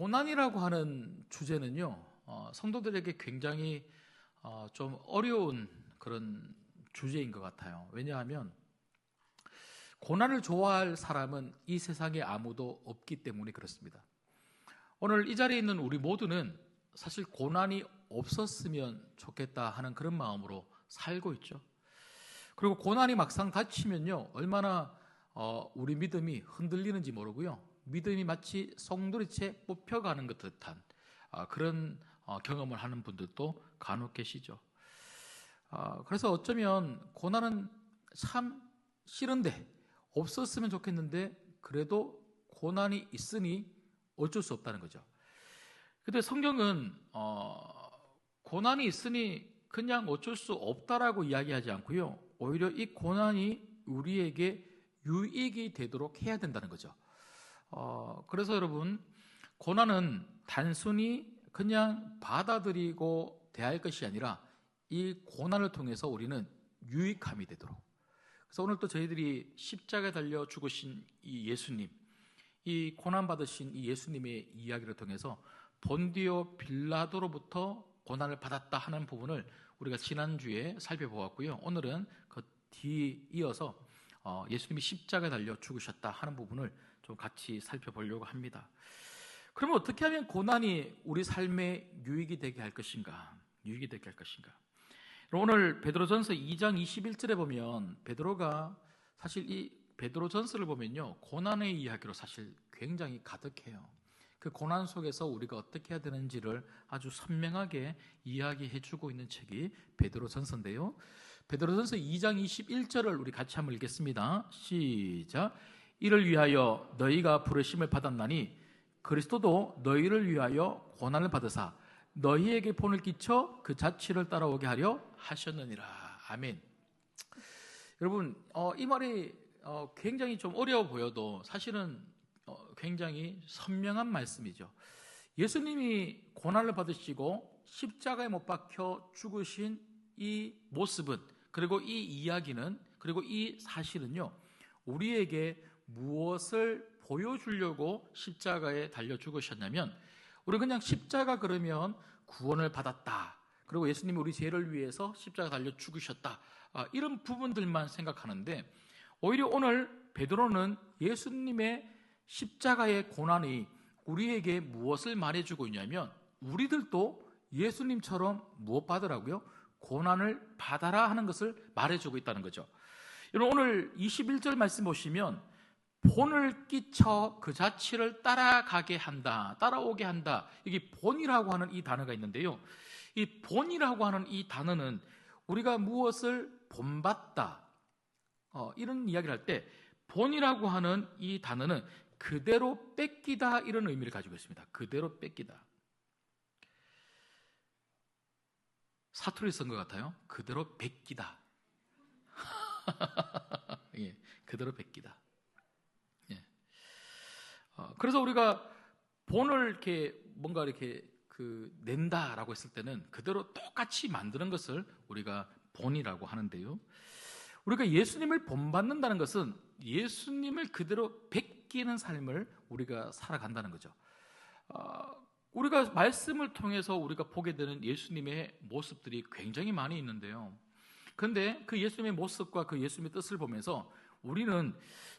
고난이라고 하는 주제는요, 성도들에게 굉장히 좀 어려운 그런 주제인 것 같아요. 왜냐하면 고난을 좋아할 사람은 이 세상에 아무도 없기 때문에 그렇습니다. 오늘 이 자리에 있는 우리 모두는 사실 고난이 없었으면 좋겠다 하는 그런 마음으로 살고 있죠. 그리고 고난이 막상 닥치면요, 얼마나 우리 믿음이 흔들리는지 모르고요, 믿음이 마치 송두리째 뽑혀가는 것 듯한 그런 경험을 하는 분들도 간혹 계시죠. 그래서 어쩌면 고난은 참 싫은데, 없었으면 좋겠는데, 그래도 고난이 있으니 어쩔 수 없다는 거죠. 근데 성경은 고난이 있으니 그냥 어쩔 수 없다라고 이야기하지 않고요, 오히려 이 고난이 우리에게 유익이 되도록 해야 된다는 거죠. 그래서 여러분, 고난은 단순히 그냥 받아들이고 대할 것이 아니라 이 고난을 통해서 우리는 유익함이 되도록. 그래서 오늘 또 저희들이 십자가에 달려 죽으신 이 예수님, 이 고난받으신 이 예수님의 이야기를 통해서 본디오 빌라도로부터 고난을 받았다 하는 부분을 우리가 지난주에 살펴보았고요, 오늘은 그 뒤 이어서 예수님이 십자가에 달려 죽으셨다 하는 부분을 좀 같이 살펴보려고 합니다. 그러면 어떻게 하면 고난이 우리 삶에 유익이 되게 할 것인가? 유익이 되게 할 것인가? 오늘 베드로전서 2장 21절에 보면 베드로가 사실 이 베드로전서를 보면요, 고난의 이야기로 사실 굉장히 가득해요. 그 고난 속에서 우리가 어떻게 해야 되는지를 아주 선명하게 이야기해주고 있는 책이 베드로전서인데요, 베드로전서 2장 21절을 우리 같이 한번 읽겠습니다. 시작. 이를 위하여 너희가 부르심을 받았나니 그리스도도 너희를 위하여 고난을 받으사 너희에게 본을 끼쳐 그 자취를 따라오게 하려 하셨느니라. 아멘. 여러분, 이 말이 굉장히 좀 어려워 보여도 사실은 굉장히 선명한 말씀이죠. 예수님이 고난을 받으시고 십자가에 못 박혀 죽으신 이 모습은, 그리고 이 이야기는, 그리고 이 사실은요, 우리에게 무엇을 보여주려고 십자가에 달려 죽으셨냐면, 우리 그냥 십자가 그러면 구원을 받았다, 그리고 예수님이 우리 죄를 위해서 십자가 달려 죽으셨다, 이런 부분들만 생각하는데, 오히려 오늘 베드로는 예수님의 십자가의 고난이 우리에게 무엇을 말해주고 있냐면, 우리들도 예수님처럼 무엇 받으라고요? 고난을 받아라 하는 것을 말해주고 있다는 거죠. 여러분, 오늘 21절 말씀 보시면 본을 끼쳐 그 자취를 따라가게 한다, 따라오게 한다, 이게 본이라고 하는 이 단어가 있는데요, 이 본이라고 하는 이 단어는 우리가 무엇을 본받다, 이런 이야기를 할 때 본이라고 하는 이 단어는 그대로 뺏기다, 이런 의미를 가지고 있습니다. 그대로 뺏기다. 사투리 쓴 것 같아요. 그대로 베끼다. 예, 그대로 베끼다. 예. 그래서 우리가 본을 이렇게 뭔가 이렇게 낸다라고 했을 때는 그대로 똑같이 만드는 것을 우리가 본이라고 하는데요, 우리가 예수님을 본받는다는 것은 예수님을 그대로 베끼는 삶을 우리가 살아간다는 거죠. 우리가 말씀을 통해서 우리가 보게 되는 예수님의 모습들이 굉장히 많이 있는데요, 그런데 그 예수님의 모습과 그 예수님의 뜻을 보면서 우리는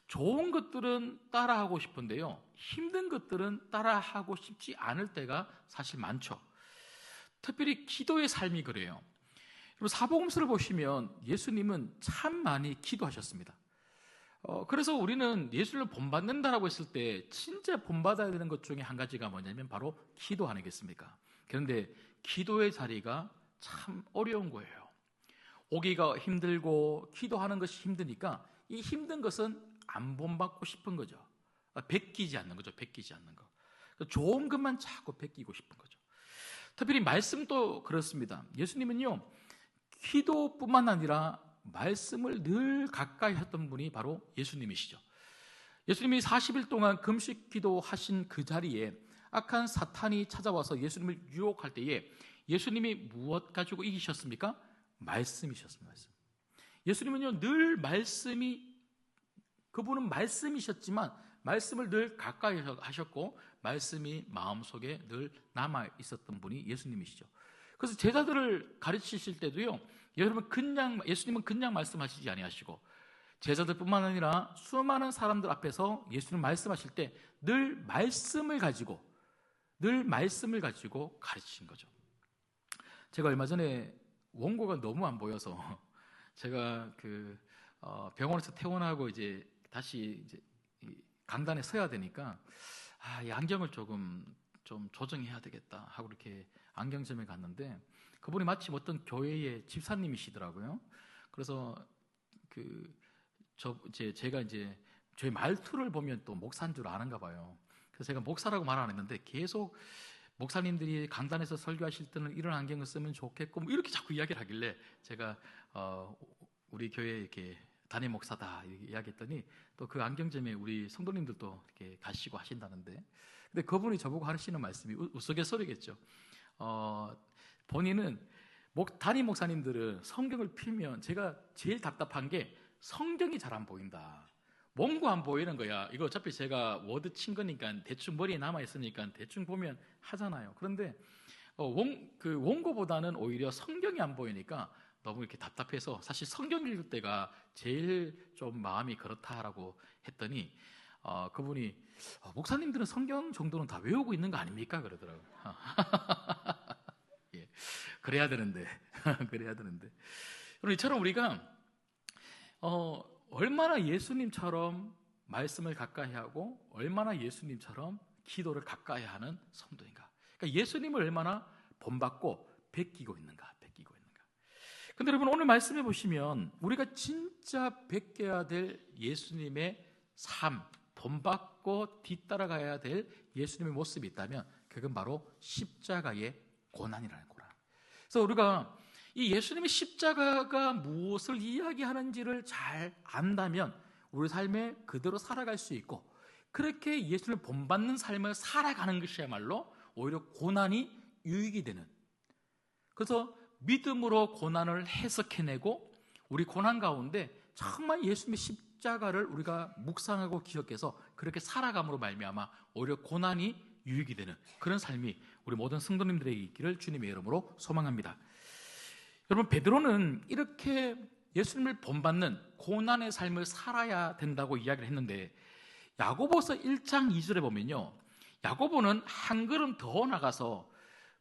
좋은 것들은 따라하고 싶은데요, 힘든 것들은 따라하고 싶지 않을 때가 사실 많죠. 특별히 기도의 삶이 그래요. 사복음서를 보시면 예수님은 참 많이 기도하셨습니다. 그래서 우리는 예수를 본받는다라고 했을 때 진짜 본받아야 되는 것 중에 한 가지가 뭐냐면 바로 기도 아니겠습니까? 그런데 기도의 자리가 참 어려운 거예요. 오기가 힘들고 기도하는 것이 힘드니까 이 힘든 것은 안 본받고 싶은 거죠. 베끼지 않는 거죠. 베끼지 않는 거. 좋은 것만 자꾸 베끼고 싶은 거죠. 특별히 말씀도 그렇습니다. 예수님은요, 기도뿐만 아니라 말씀을 늘 가까이 했던 분이 바로 예수님이시죠. 예수님이 40일 동안 금식 기도하신 그 자리에 악한 사탄이 찾아와서 예수님을 유혹할 때에 예수님이 무엇 가지고 이기셨습니까? 말씀이셨습니다. 말씀. 예수님은요, 늘 말씀이, 그분은 말씀이셨지만 말씀을 늘 가까이 하셨고 말씀이 마음속에 늘 남아 있었던 분이 예수님이시죠. 그래서 제자들을 가르치실 때도요, 여러분 예수님은 그냥 말씀하시지 아니하시고 제자들뿐만 아니라 수많은 사람들 앞에서 예수님 말씀하실 때 늘 말씀을 가지고 가르치신 거죠. 제가 얼마 전에 원고가 너무 안 보여서 제가 병원에서 퇴원하고 이제 다시 이제 강단에 서야 되니까 이 안경을 조금 좀 조정해야 되겠다 하고 이렇게 안경점에 갔는데 그분이 마침 어떤 교회의 집사님이시더라고요. 그래서 제가 이제 저희 말투를 보면 또 목사인 줄 아는가 봐요. 그래서 제가 목사라고 말 안 했는데 계속 목사님들이 강단에서 설교하실 때는 이런 안경을 쓰면 좋겠고 뭐 이렇게 자꾸 이야기를 하길래 제가 우리 교회 이렇게 담임 목사다 이렇게 이야기했더니 또 그 안경점에 우리 성도님들도 이렇게 가시고 하신다는데, 근데 그분이 저보고 하시는 말씀이 우스갯소리겠죠. 본인은 담임 목사님들은 성경을 펴면 제가 제일 답답한 게 성경이 잘 안 보인다. 원고 안 보이는 거야. 이거 어차피 제가 워드 친 거니까 대충 머리에 남아 있으니까 대충 보면 하잖아요. 그런데 원고보다는 오히려 성경이 안 보이니까 너무 이렇게 답답해서 사실 성경 읽을 때가 제일 좀 마음이 그렇다라고 했더니 그분이 목사님들은 성경 정도는 다 외우고 있는 거 아닙니까? 그러더라고요. 예, 그래야 되는데 그래야 되는데 이처럼 우리가 얼마나 예수님처럼 말씀을 가까이 하고 얼마나 예수님처럼 기도를 가까이 하는 성도인가. 그러니까 예수님을 얼마나 본받고 베끼고 있는가. 근데 여러분 오늘 말씀해 보시면 우리가 진짜 베껴야 될 예수님의 삶, 본받고 뒤따라가야 될 예수님의 모습이 있다면 그건 바로 십자가의 고난이라는 거라. 그래서 우리가 이 예수님의 십자가가 무엇을 이야기하는지를 잘 안다면 우리 삶에 그대로 살아갈 수 있고, 그렇게 예수님을 본받는 삶을 살아가는 것이야말로 오히려 고난이 유익이 되는, 그래서 믿음으로 고난을 해석해내고 우리 고난 가운데 정말 예수님의 십자가를 우리가 묵상하고 기억해서 그렇게 살아감으로 말미암아 오히려 고난이 유익이 되는 그런 삶이 우리 모든 성도님들에게 있기를 주님의 이름으로 소망합니다. 여러분, 베드로는 이렇게 예수님을 본받는 고난의 삶을 살아야 된다고 이야기를 했는데 야고보서 1장 2절에 보면요, 야고보는 한 걸음 더 나가서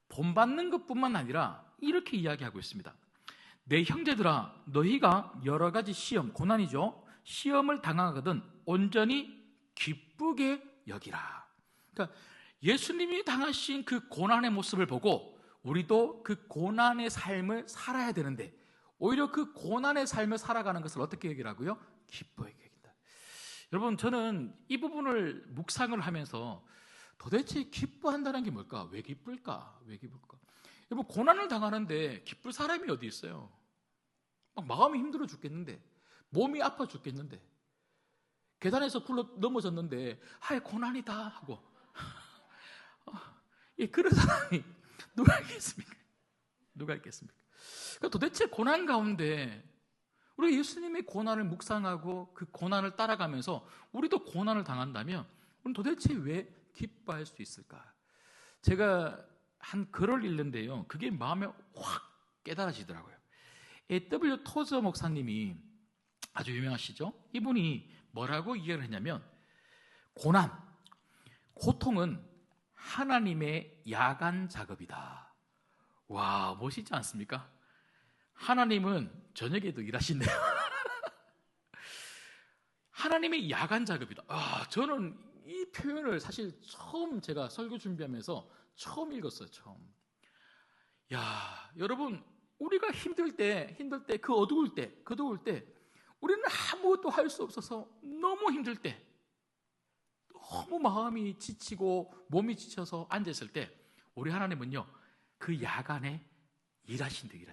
본받는 것뿐만 아니라 이렇게 이야기하고 있습니다. 내 형제들아, 너희가 여러 가지 시험, 고난이죠, 시험을 당하거든 온전히 기쁘게 여기라. 그러니까 예수님이 당하신 그 고난의 모습을 보고 우리도 그 고난의 삶을 살아야 되는데 오히려 그 고난의 삶을 살아가는 것을 어떻게 여기라고요? 기쁘게 여긴다. 여러분, 저는 이 부분을 묵상을 하면서 도대체 기뻐한다는 게 뭘까? 왜 기쁠까? 여러분, 고난을 당하는데 기쁠 사람이 어디 있어요? 막 마음이 힘들어 죽겠는데, 몸이 아파 죽겠는데, 계단에서 굴러 넘어졌는데 고난이다 하고 그런 사람이 누가 있겠습니까? 그러니까 도대체 고난 가운데 우리가 예수님의 고난을 묵상하고 그 고난을 따라가면서 우리도 고난을 당한다면 우리는 도대체 왜 기뻐할 수 있을까? 제가 한 글을 읽는데요, 그게 마음에 확 깨달아지더라고요. A.W. 토저 목사님이 아주 유명하시죠? 이분이 뭐라고 이야기를 했냐면, 고통은 하나님의 야간 작업이다. 와, 멋있지 않습니까? 하나님은 저녁에도 일하신대요. 하나님의 야간 작업이다. 저는 이 표현을 사실 처음 제가 설교 준비하면서 처음 읽었어요. 여러분, 우리가 힘들 때, 그 어두울 때 우리는 아무것도 할 수 없어서 너무 힘들 때, 너무 마음이 지치고 몸이 지쳐서 앉아있을 때 우리 하나님은요, 그 야간에 일하신대.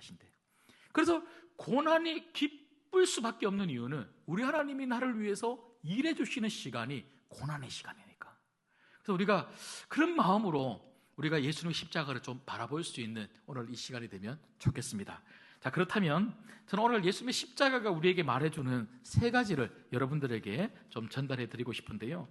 그래서 고난이 기쁠 수밖에 없는 이유는 우리 하나님이 나를 위해서 일해 주시는 시간이 고난의 시간이니까. 그래서 우리가 그런 마음으로 우리가 예수님의 십자가를 좀 바라볼 수 있는 오늘 이 시간이 되면 좋겠습니다. 자, 그렇다면 저는 오늘 예수님의 십자가가 우리에게 말해주는 세 가지를 여러분들에게 좀 전달해 드리고 싶은데요.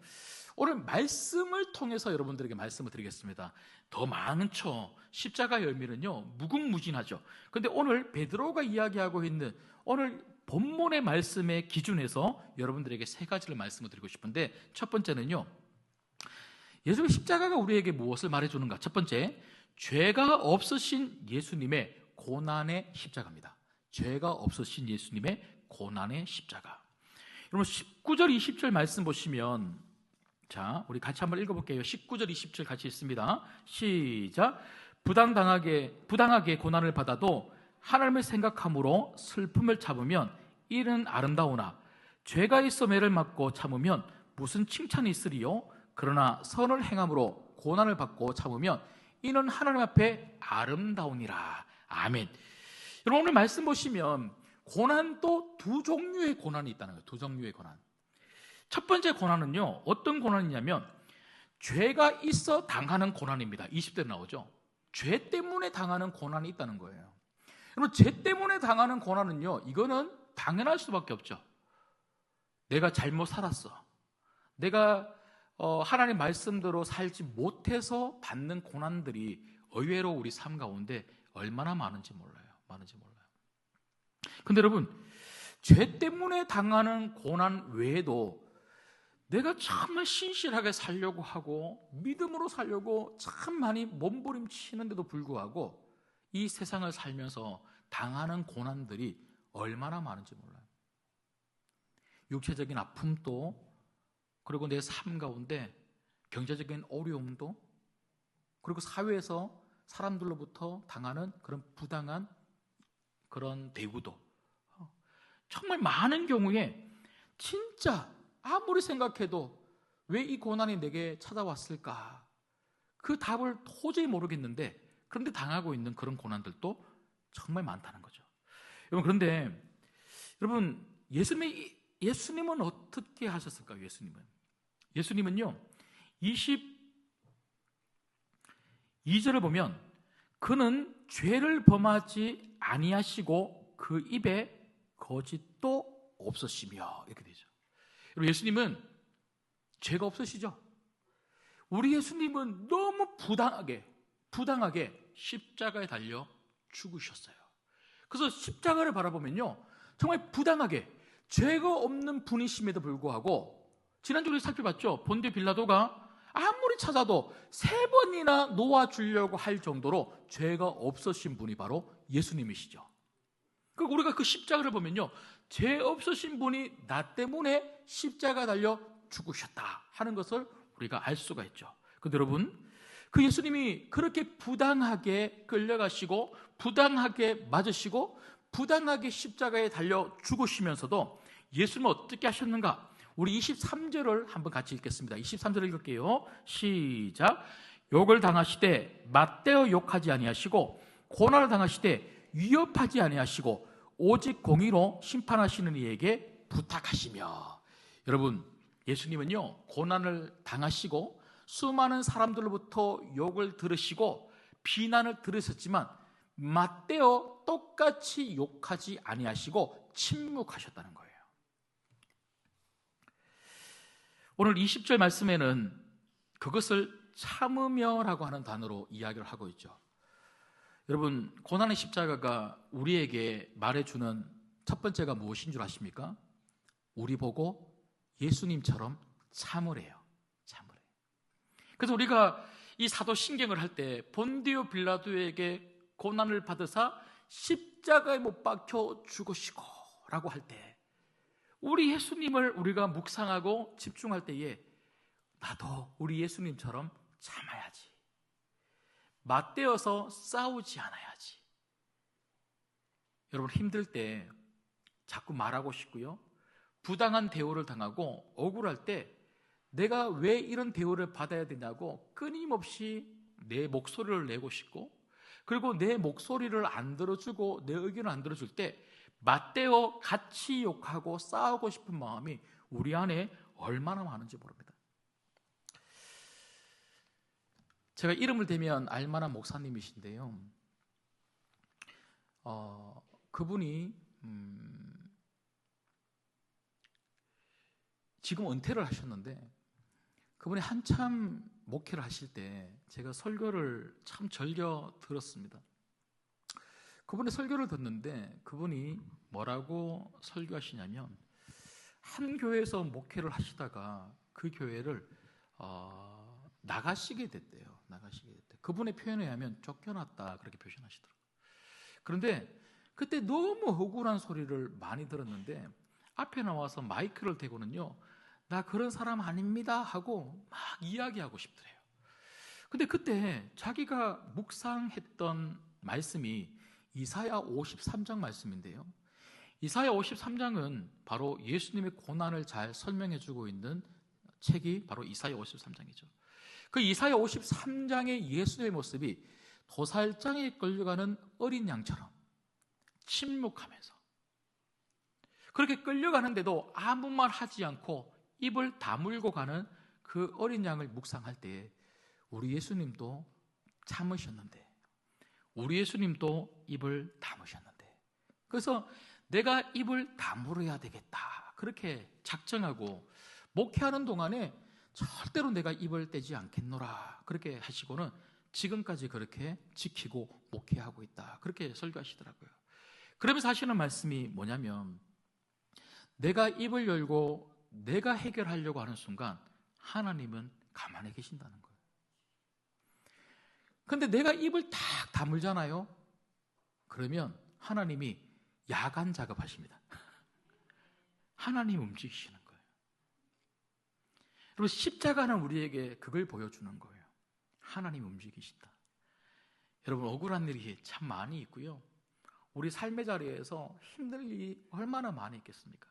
오늘 말씀을 통해서 여러분들에게 말씀을 드리겠습니다. 더 많죠. 십자가의 의미는요, 무궁무진하죠. 근데 오늘 베드로가 이야기하고 있는 오늘 본문의 말씀의 기준에서 여러분들에게 세 가지를 말씀을 드리고 싶은데, 첫 번째는요, 예수님의 십자가가 우리에게 무엇을 말해주는가? 첫 번째, 죄가 없으신 예수님의 고난의 십자가입니다. 죄가 없으신 예수님의 고난의 십자가. 여러분 19절 20절 말씀 보시면, 자, 우리 같이 한번 읽어볼게요. 19절 20절 같이 읽습니다. 시작. 부당하게 고난을 받아도 하나님을 생각함으로 슬픔을 참으면 이는 아름다우나 죄가 있어 매를 맞고 참으면 무슨 칭찬이 있으리요? 그러나 선을 행함으로 고난을 받고 참으면 이는 하나님 앞에 아름다우니라. 아멘. 여러분 오늘 말씀 보시면 고난도 두 종류의 고난이 있다는 거예요. 두 종류의 고난. 첫 번째 고난은요, 어떤 고난이냐면 죄가 있어 당하는 고난입니다. 20대 나오죠. 죄 때문에 당하는 고난이 있다는 거예요. 여러분 죄 때문에 당하는 고난은요, 이거는 당연할 수밖에 없죠. 내가 잘못 살았어. 내가 하나님 말씀대로 살지 못해서 받는 고난들이 의외로 우리 삶 가운데 얼마나 많은지 몰라요. 근데 여러분, 죄 때문에 당하는 고난 외에도 내가 정말 신실하게 살려고 하고 믿음으로 살려고 참 많이 몸부림치는데도 불구하고 이 세상을 살면서 당하는 고난들이 얼마나 많은지 몰라요. 육체적인 아픔도, 그리고 내 삶 가운데 경제적인 어려움도, 그리고 사회에서 사람들로부터 당하는 그런 부당한 그런 대우도, 정말 많은 경우에 진짜 아무리 생각해도 왜 이 고난이 내게 찾아왔을까? 그 답을 도저히 모르겠는데, 그런데 당하고 있는 그런 고난들도 정말 많다는 거죠. 여러분, 그런데 여러분, 예수님은 어떻게 하셨을까요? 예수님은요 22절을 보면 그는 죄를 범하지 아니하시고 그 입에 거짓도 없으시며, 이렇게 되죠. 여러분, 예수님은 죄가 없으시죠? 우리 예수님은 너무 부당하게 십자가에 달려 죽으셨어요. 그래서 십자가를 바라보면요, 정말 부당하게 죄가 없는 분이심에도 불구하고, 지난주에 우리 살펴봤죠. 본디오 빌라도가 아무리 찾아도 3번이나 놓아주려고 할 정도로 죄가 없으신 분이 바로 예수님이시죠. 그리고 우리가 그 십자가를 보면요, 죄 없으신 분이 나 때문에 십자가 달려 죽으셨다 하는 것을 우리가 알 수가 있죠. 근데 여러분, 그 예수님이 그렇게 부당하게 끌려가시고 부당하게 맞으시고 부당하게 십자가에 달려 죽으시면서도 예수님은 어떻게 하셨는가? 우리 23절을 한번 같이 읽겠습니다. 23절 읽을게요. 시작. 욕을 당하시되 맞대어 욕하지 아니하시고 고난을 당하시되 위협하지 아니하시고 오직 공의로 심판하시는 이에게 부탁하시며. 여러분, 예수님은요 고난을 당하시고 수많은 사람들로부터 욕을 들으시고 비난을 들으셨지만 맞대어 똑같이 욕하지 아니하시고 침묵하셨다는 거예요. 오늘 20절 말씀에는 그것을 참으며라고 하는 단어로 이야기를 하고 있죠. 여러분, 고난의 십자가가 우리에게 말해주는 첫 번째가 무엇인 줄 아십니까? 우리 보고 예수님처럼 참으래요. 그래서 우리가 이 사도신경을 할 때 본디오 빌라도에게 고난을 받으사 십자가에 못 박혀 죽으시고 라고 할 때 우리 예수님을 우리가 묵상하고 집중할 때에 나도 우리 예수님처럼 참아야지, 맞대어서 싸우지 않아야지. 여러분, 힘들 때 자꾸 말하고 싶고요, 부당한 대우를 당하고 억울할 때 내가 왜 이런 대우를 받아야 되냐고 끊임없이 내 목소리를 내고 싶고, 그리고 내 목소리를 안 들어주고 내 의견을 안 들어줄 때 맞대어 같이 욕하고 싸우고 싶은 마음이 우리 안에 얼마나 많은지 모릅니다. 제가 이름을 대면 알만한 목사님이신데요, 그분이 지금 은퇴를 하셨는데 그분이 한참 목회를 하실 때 제가 설교를 참 즐겨 들었습니다. 그분의 설교를 듣는데 그분이 뭐라고 설교하시냐면, 한 교회에서 목회를 하시다가 그 교회를 나가시게 됐대요. 그분의 표현에 의하면 쫓겨났다, 그렇게 표현하시더라고요. 그런데 그때 너무 억울한 소리를 많이 들었는데 앞에 나와서 마이크를 대고는요, 나 그런 사람 아닙니다 하고 막 이야기하고 싶더래요. 근데 그때 자기가 묵상했던 말씀이 이사야 53장 말씀인데요, 이사야 53장은 바로 예수님의 고난을 잘 설명해주고 있는 책이 바로 이사야 53장이죠. 그 이사야 53장의 예수님의 모습이 도살장에 끌려가는 어린 양처럼 침묵하면서, 그렇게 끌려가는데도 아무 말 하지 않고 입을 다물고 가는 그 어린 양을 묵상할 때 우리 예수님도 참으셨는데, 우리 예수님도 입을 다무셨는데, 그래서 내가 입을 다물어야 되겠다 그렇게 작정하고 목회하는 동안에 절대로 내가 입을 떼지 않겠노라 그렇게 하시고는 지금까지 그렇게 지키고 목회하고 있다 그렇게 설교하시더라고요. 그러면서 하시는 말씀이 뭐냐면, 내가 입을 열고 내가 해결하려고 하는 순간 하나님은 가만히 계신다는 거예요. 근데 내가 입을 딱 다물잖아요. 그러면 하나님이 야간 작업하십니다. 하나님 움직이시는 거예요. 여러분, 십자가는 우리에게 그걸 보여주는 거예요. 하나님 움직이신다. 여러분, 억울한 일이 참 많이 있고요, 우리 삶의 자리에서 힘들 일이 얼마나 많이 있겠습니까?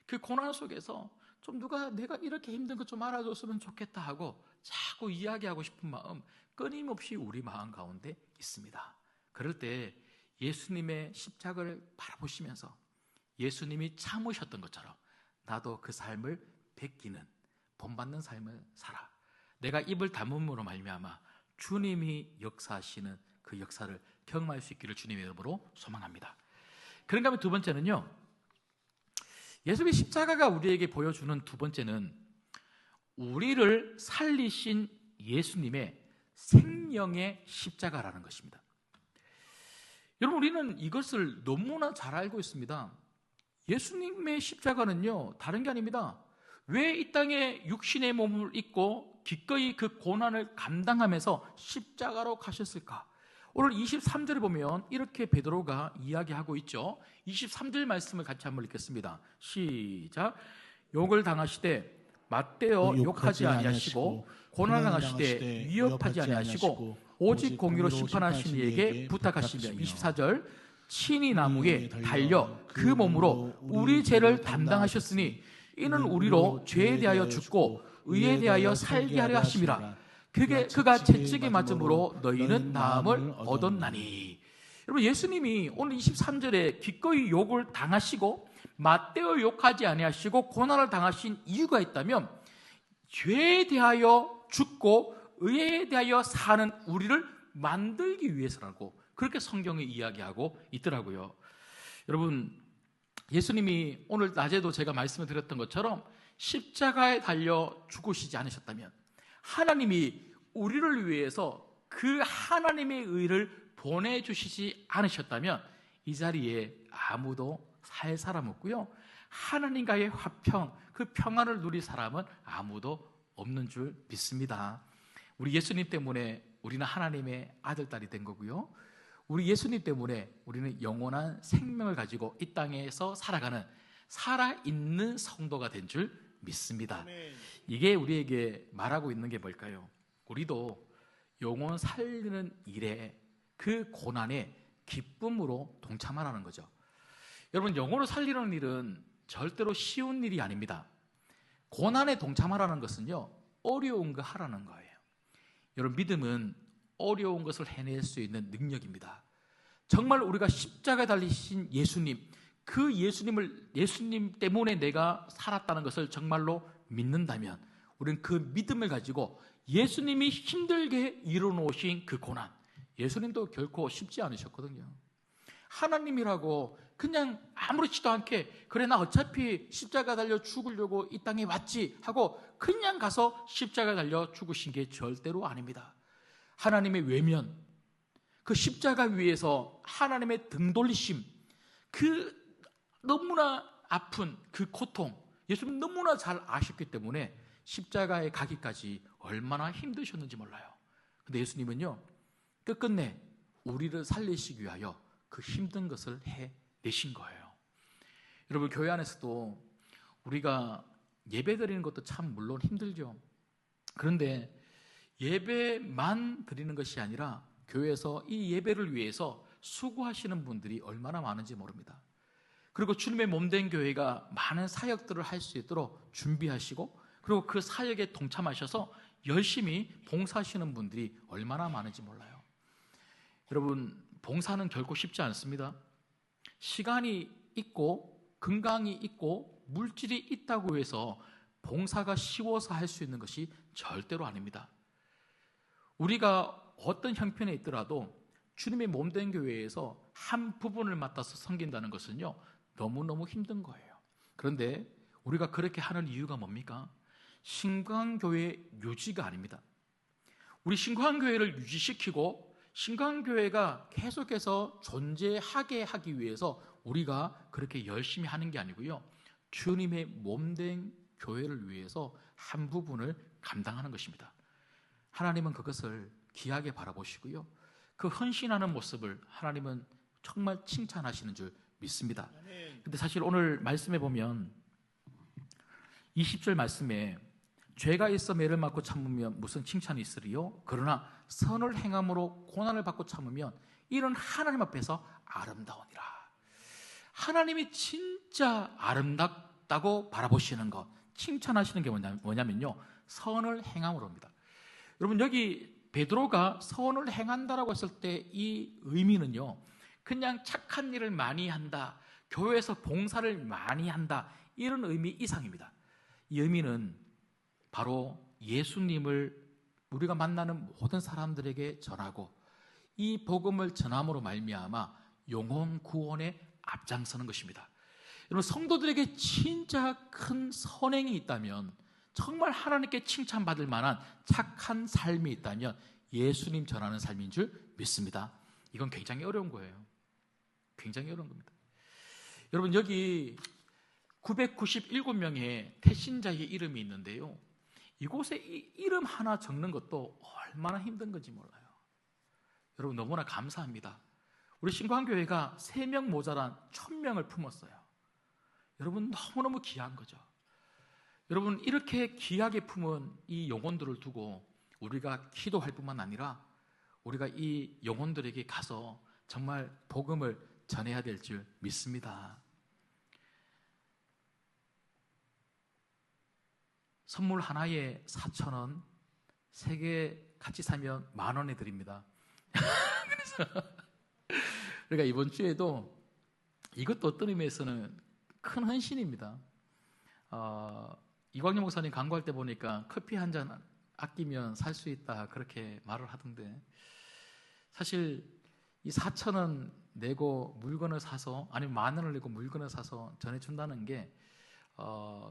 그 고난 속에서 좀 누가 내가 이렇게 힘든 거 좀 알아줬으면 좋겠다 하고 자꾸 이야기하고 싶은 마음 끊임없이 우리 마음 가운데 있습니다. 그럴 때 예수님의 십자가를 바라보시면서 예수님이 참으셨던 것처럼 나도 그 삶을 베끼는, 본받는 삶을 살아. 내가 입을 다문으로 말미암아 주님이 역사하시는 그 역사를 경험할 수 있기를 주님의 이름으로 소망합니다. 그런가 하면 두 번째는요, 예수님의 십자가가 우리에게 보여주는 두 번째는 우리를 살리신 예수님의 생명의 십자가라는 것입니다. 여러분, 우리는 이것을 너무나 잘 알고 있습니다. 예수님의 십자가는요, 다른 게 아닙니다. 왜 이 땅에 육신의 몸을 입고 기꺼이 그 고난을 감당하면서 십자가로 가셨을까? 오늘 23절에 보면 이렇게 베드로가 이야기하고 있죠. 23절 말씀을 같이 한번 읽겠습니다. 시작. 욕을 당하시되 맞대어 욕하지 아니하시고 고난을 당하시되 위협하지 아니하시고 오직 공의로 심판하신 이에게 부탁하시며, 24절, 친히 나무에 달려 그 몸으로 우리 죄를 담당하셨으니 이는 우리로 죄에 대하여 죽고 의에 대하여 살게 하려 하심이라. 그가 채찍에 맞음으로 너희는 나음을 얻었나니. 여러분, 예수님이 오늘 23절에 기꺼이 욕을 당하시고 맞대어 욕하지 아니하시고 고난을 당하신 이유가 있다면, 죄에 대하여 죽고 의에 대하여 사는 우리를 만들기 위해서라고 그렇게 성경이 이야기하고 있더라고요. 여러분, 예수님이 오늘 낮에도 제가 말씀을 드렸던 것처럼 십자가에 달려 죽으시지 않으셨다면, 하나님이 우리를 위해서 그 하나님의 의를 보내주시지 않으셨다면 이 자리에 아무도 살 사람 없고요, 하나님과의 화평, 그 평안을 누릴 사람은 아무도 없는 줄 믿습니다. 우리 예수님 때문에 우리는 하나님의 아들, 딸이 된 거고요, 우리 예수님 때문에 우리는 영원한 생명을 가지고 이 땅에서 살아가는 살아있는 성도가 된 줄 믿습니다. 이게 우리에게 말하고 있는 게 뭘까요? 우리도 영혼 살리는 일에, 그 고난에 기쁨으로 동참하라는 거죠. 여러분, 영혼을 살리는 일은 절대로 쉬운 일이 아닙니다. 고난에 동참하라는 것은요, 어려운 거 하라는 거예요. 여러분, 믿음은 어려운 것을 해낼 수 있는 능력입니다. 정말 우리가 십자가에 달리신 예수님, 그 예수님 때문에 내가 살았다는 것을 정말로 믿는다면 우리는 그 믿음을 가지고 예수님이 힘들게 이뤄놓으신 그 고난, 예수님도 결코 쉽지 않으셨거든요. 하나님이라고 그냥 아무렇지도 않게 그래 나 어차피 십자가 달려 죽으려고 이 땅에 왔지 하고 그냥 가서 십자가 달려 죽으신 게 절대로 아닙니다. 하나님의 외면, 그 십자가 위에서 하나님의 등 돌리심, 그 너무나 아픈 그 고통, 예수님 너무나 잘 아셨기 때문에 십자가에 가기까지 얼마나 힘드셨는지 몰라요. 근데 예수님은요, 끝끝내 우리를 살리시기 위하여 그 힘든 것을 해내신 거예요. 여러분, 교회 안에서도 우리가 예배 드리는 것도 참 물론 힘들죠. 그런데 예배만 드리는 것이 아니라 교회에서 이 예배를 위해서 수고하시는 분들이 얼마나 많은지 모릅니다. 그리고 주님의 몸된 교회가 많은 사역들을 할 수 있도록 준비하시고 그리고 그 사역에 동참하셔서 열심히 봉사하시는 분들이 얼마나 많은지 몰라요. 여러분, 봉사는 결코 쉽지 않습니다. 시간이 있고 건강이 있고 물질이 있다고 해서 봉사가 쉬워서 할 수 있는 것이 절대로 아닙니다. 우리가 어떤 형편에 있더라도 주님의 몸된 교회에서 한 부분을 맡아서 섬긴다는 것은요, 너무너무 힘든 거예요. 그런데 우리가 그렇게 하는 이유가 뭡니까? 신광교회 유지가 아닙니다. 우리 신광교회를 유지시키고 신광교회가 계속해서 존재하게 하기 위해서 우리가 그렇게 열심히 하는 게 아니고요, 주님의 몸된 교회를 위해서 한 부분을 감당하는 것입니다. 하나님은 그것을 귀하게 바라보시고요, 그 헌신하는 모습을 하나님은 정말 칭찬하시는 줄 믿습니다. 근데 사실 오늘 말씀에 보면 20절 말씀에 죄가 있어 매를 맞고 참으면 무슨 칭찬이 있으리요? 그러나 선을 행함으로 고난을 받고 참으면 이런 하나님 앞에서 아름다우니라. 하나님이 진짜 아름답다고 바라보시는 것, 칭찬하시는 게 뭐냐면요, 선을 행함으로입니다. 여러분, 여기 베드로가 선을 행한다라고 했을 때 이 의미는요, 그냥 착한 일을 많이 한다, 교회에서 봉사를 많이 한다, 이런 의미 이상입니다. 이 의미는 바로 예수님을 우리가 만나는 모든 사람들에게 전하고 이 복음을 전함으로 말미암아 영혼 구원에 앞장서는 것입니다. 여러분, 성도들에게 진짜 큰 선행이 있다면, 정말 하나님께 칭찬받을 만한 착한 삶이 있다면 예수님 전하는 삶인 줄 믿습니다. 이건 굉장히 어려운 거예요. 굉장히 어려운 겁니다. 여러분, 여기 997명의 태신자의 이름이 있는데요, 이곳에 이 이름 하나 적는 것도 얼마나 힘든 건지 몰라요. 여러분, 너무나 감사합니다. 우리 신광교회가 3명 모자란 1000명을 품었어요. 여러분, 너무너무 귀한 거죠. 여러분, 이렇게 귀하게 품은 이 영혼들을 두고 우리가 기도할 뿐만 아니라 우리가 이 영혼들에게 가서 정말 복음을 전해야 될 줄 믿습니다. 선물 하나에 4,000원, 3개 같이 사면 10,000원에 드립니다. 그러니까 이번 주에도 이것도 어떤 의미에서는 큰 헌신입니다. 이광용 목사님 강구할 때 보니까 커피 한 잔 아끼면 살 수 있다, 그렇게 말을 하던데, 사실 이 4,000원 내고 물건을 사서, 아니면 10,000원을 내고 물건을 사서 전해준다는 게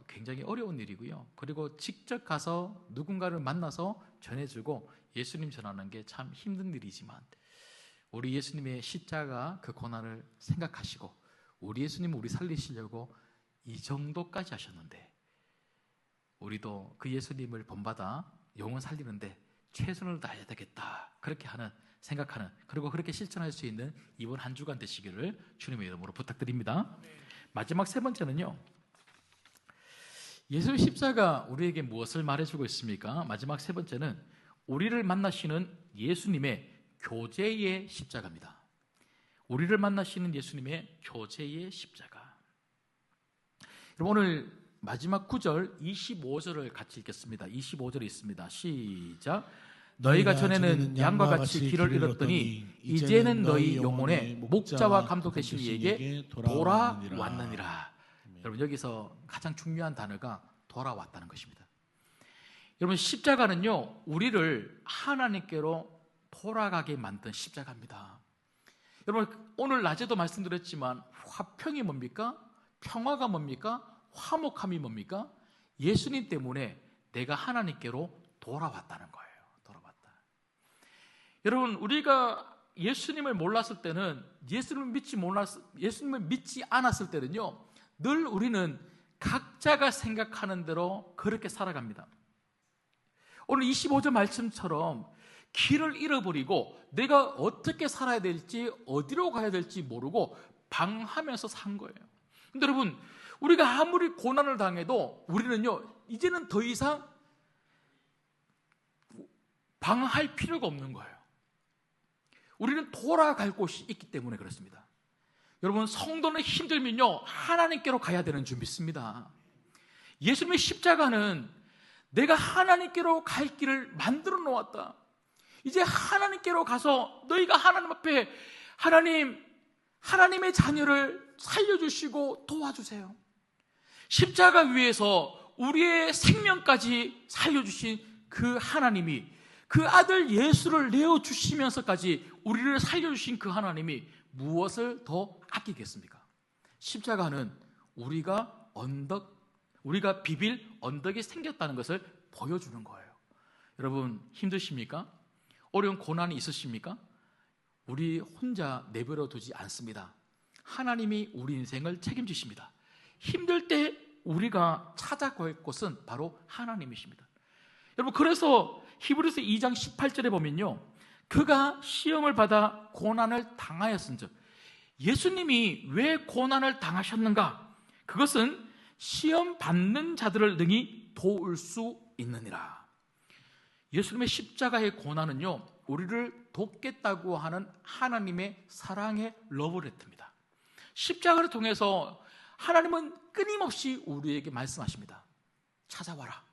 굉장히 어려운 일이고요. 그리고 직접 가서 누군가를 만나서 전해주고 예수님 전하는 게 참 힘든 일이지만, 우리 예수님의 십자가 그 고난을 생각하시고 우리 예수님은 우리 살리시려고 이 정도까지 하셨는데, 우리도 그 예수님을 본받아 영혼 살리는데 최선을 다해야 되겠다, 그렇게 생각하는, 그리고 그렇게 실천할 수 있는 이번 한 주간 되시기를 주님의 이름으로 부탁드립니다. 마지막 3번째는요, 예수 십자가 우리에게 무엇을 말해주고 있습니까? 마지막 3번째는 우리를 만나시는 예수님의 교제의 십자가입니다. 우리를 만나시는 예수님의 교제의 십자가. 여러분, 오늘 마지막 9절 25절을 같이 읽겠습니다. 25절이 있습니다. 시작. 너희가 전에는 양과 같이 길을 잃었더니 이제는 너희 영혼의 목자와 감독 되신 이에게 돌아왔느니라. 여러분, 여기서 가장 중요한 단어가 돌아왔다는 것입니다. 여러분, 십자가는요, 우리를 하나님께로 돌아가게 만든 십자가입니다. 여러분, 오늘 낮에도 말씀드렸지만 화평이 뭡니까? 평화가 뭡니까? 화목함이 뭡니까? 예수님 때문에 내가 하나님께로 돌아왔다는 거예요. 돌아왔다. 여러분, 우리가 예수님을 몰랐을 때는, 예수님을 믿지 않았을 때는요, 늘 우리는 각자가 생각하는 대로 그렇게 살아갑니다. 오늘 25절 말씀처럼 길을 잃어버리고 내가 어떻게 살아야 될지, 어디로 가야 될지 모르고 방황하면서 산 거예요. 근데 여러분, 우리가 아무리 고난을 당해도 우리는요, 이제는 더 이상 방황할 필요가 없는 거예요. 우리는 돌아갈 곳이 있기 때문에 그렇습니다. 여러분, 성도는 힘들면요, 하나님께로 가야 되는 줄 믿습니다. 예수님의 십자가는 내가 하나님께로 갈 길을 만들어 놓았다. 이제 하나님께로 가서 너희가 하나님 앞에 하나님의 자녀를 살려주시고 도와주세요. 십자가 위에서 우리의 생명까지 살려주신 그 하나님이, 그 아들 예수를 내어주시면서까지 우리를 살려주신 그 하나님이 무엇을 더 아끼겠습니까? 십자가는 우리가 비빌 언덕이 생겼다는 것을 보여주는 거예요. 여러분, 힘드십니까? 어려운 고난이 있으십니까? 우리 혼자 내버려 두지 않습니다. 하나님이 우리 인생을 책임지십니다. 힘들 때 우리가 찾아갈 곳은 바로 하나님이십니다. 여러분, 그래서 히브리서 2장 18절에 보면요, 그가 시험을 받아 고난을 당하였은즉, 예수님이 왜 고난을 당하셨는가? 그것은 시험 받는 자들을 능히 도울 수 있느니라. 예수님의 십자가의 고난은요, 우리를 돕겠다고 하는 하나님의 사랑의 러브레터입니다. 십자가를 통해서 하나님은 끊임없이 우리에게 말씀하십니다. 찾아와라.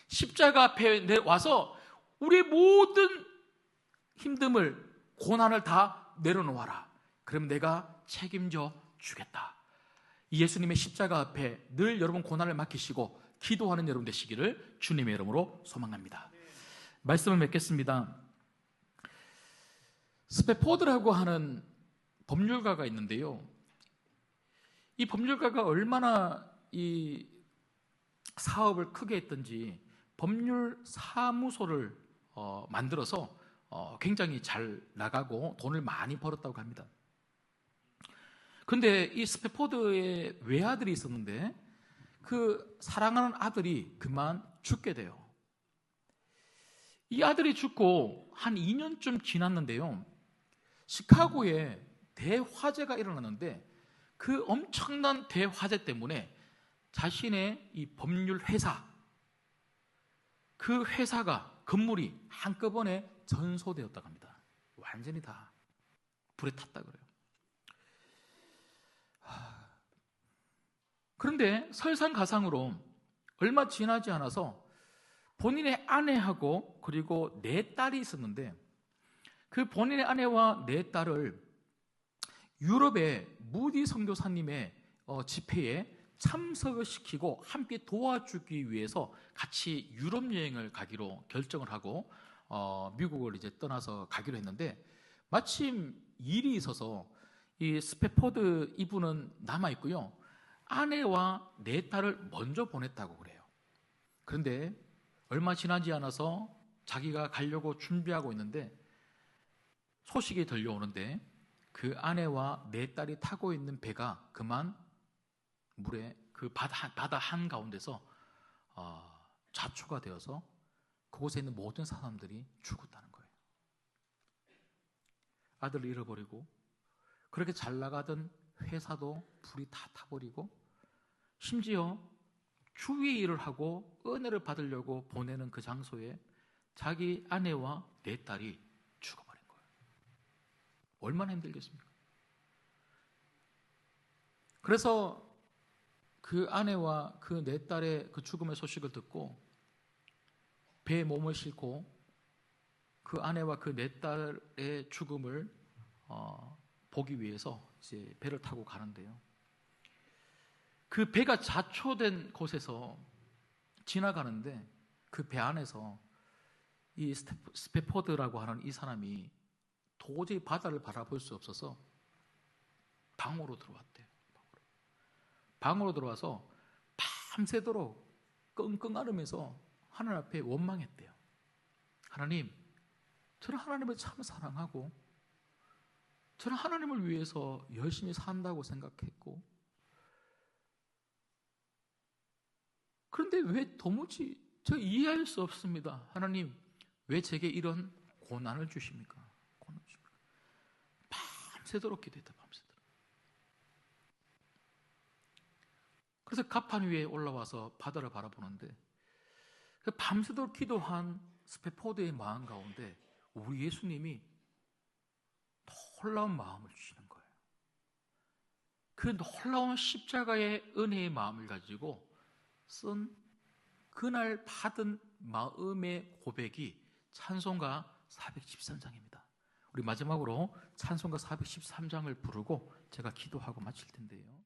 십자가 앞에 와서 우리의 모든 힘듦을, 고난을 다 내려놓아라. 그럼 내가 책임져 주겠다. 예수님의 십자가 앞에 늘 여러분 고난을 맡기시고 기도하는 여러분 되시기를 주님의 이름으로 소망합니다. 말씀을 맺겠습니다. 스패포드라고 하는 법률가가 있는데요, 이 법률가가 얼마나 이 사업을 크게 했던지 법률 사무소를 만들어서 굉장히 잘 나가고 돈을 많이 벌었다고 합니다. 그런데 이 스패포드의 외아들이 있었는데 그 사랑하는 아들이 그만 죽게 돼요. 이 아들이 죽고 한 2년쯤 지났는데요, 시카고에 대화재가 일어났는데 그 엄청난 대화재 때문에 자신의 이 법률 회사, 그 회사가, 건물이 한꺼번에 전소되었다고 합니다. 완전히 다 불에 탔다 그래요. 그런데 설상가상으로 얼마 지나지 않아서 본인의 아내하고 그리고 4딸이 있었는데, 그 본인의 아내와 4딸을 유럽의 무디 선교사님의 집회에 참석을 시키고 함께 도와주기 위해서 같이 유럽 여행을 가기로 결정을 하고 미국을 이제 떠나서 가기로 했는데, 마침 일이 있어서 이 스패포드 이분은 남아 있고요, 아내와 4딸을 먼저 보냈다고 그래요. 그런데 얼마 지나지 않아서 자기가 가려고 준비하고 있는데 소식이 들려오는데 그 아내와 4딸이 타고 있는 배가 그만 물에, 그 바다 한가운데서 자초가 되어서 그곳에 있는 모든 사람들이 죽었다는 거예요. 아들을 잃어버리고 그렇게 잘 나가던 회사도 불이 다 타버리고, 심지어 주위에 일을 하고 은혜를 받으려고 보내는 그 장소에 자기 아내와 4딸이 죽어버린 거예요. 얼마나 힘들겠습니까? 그래서 그 아내와 그 4딸의 그 죽음의 소식을 듣고 배에 몸을 싣고 그 아내와 그 4딸의 죽음을 보기 위해서 이제 배를 타고 가는데요, 그 배가 자초된 곳에서 지나가는데 그 배 안에서 이 스패포드라고 하는 이 사람이 도저히 바다를 바라볼 수 없어서 방으로 들어왔대요. 방으로 들어와서 밤새도록 끙끙 앓으면서 하나님 앞에 원망했대요. 하나님, 저는 하나님을 참 사랑하고 저는 하나님을 위해서 열심히 산다고 생각했고, 그런데 왜 도무지 저 이해할 수 없습니다. 하나님, 왜 제게 이런 고난을 주십니까? 고난을 주십니까? 밤새도록 기도했다. 밤새도록. 그래서 갑판 위에 올라와서 바다를 바라보는데 밤새도록 기도한 스페포드의 마음 가운데 우리 예수님이 놀라운 마음을 주시는 거예요. 그 놀라운 십자가의 은혜의 마음을 가지고 쓴 그날 받은 마음의 고백이 찬송가 413장입니다. 우리 마지막으로 찬송가 413장을 부르고 제가 기도하고 마칠 텐데요.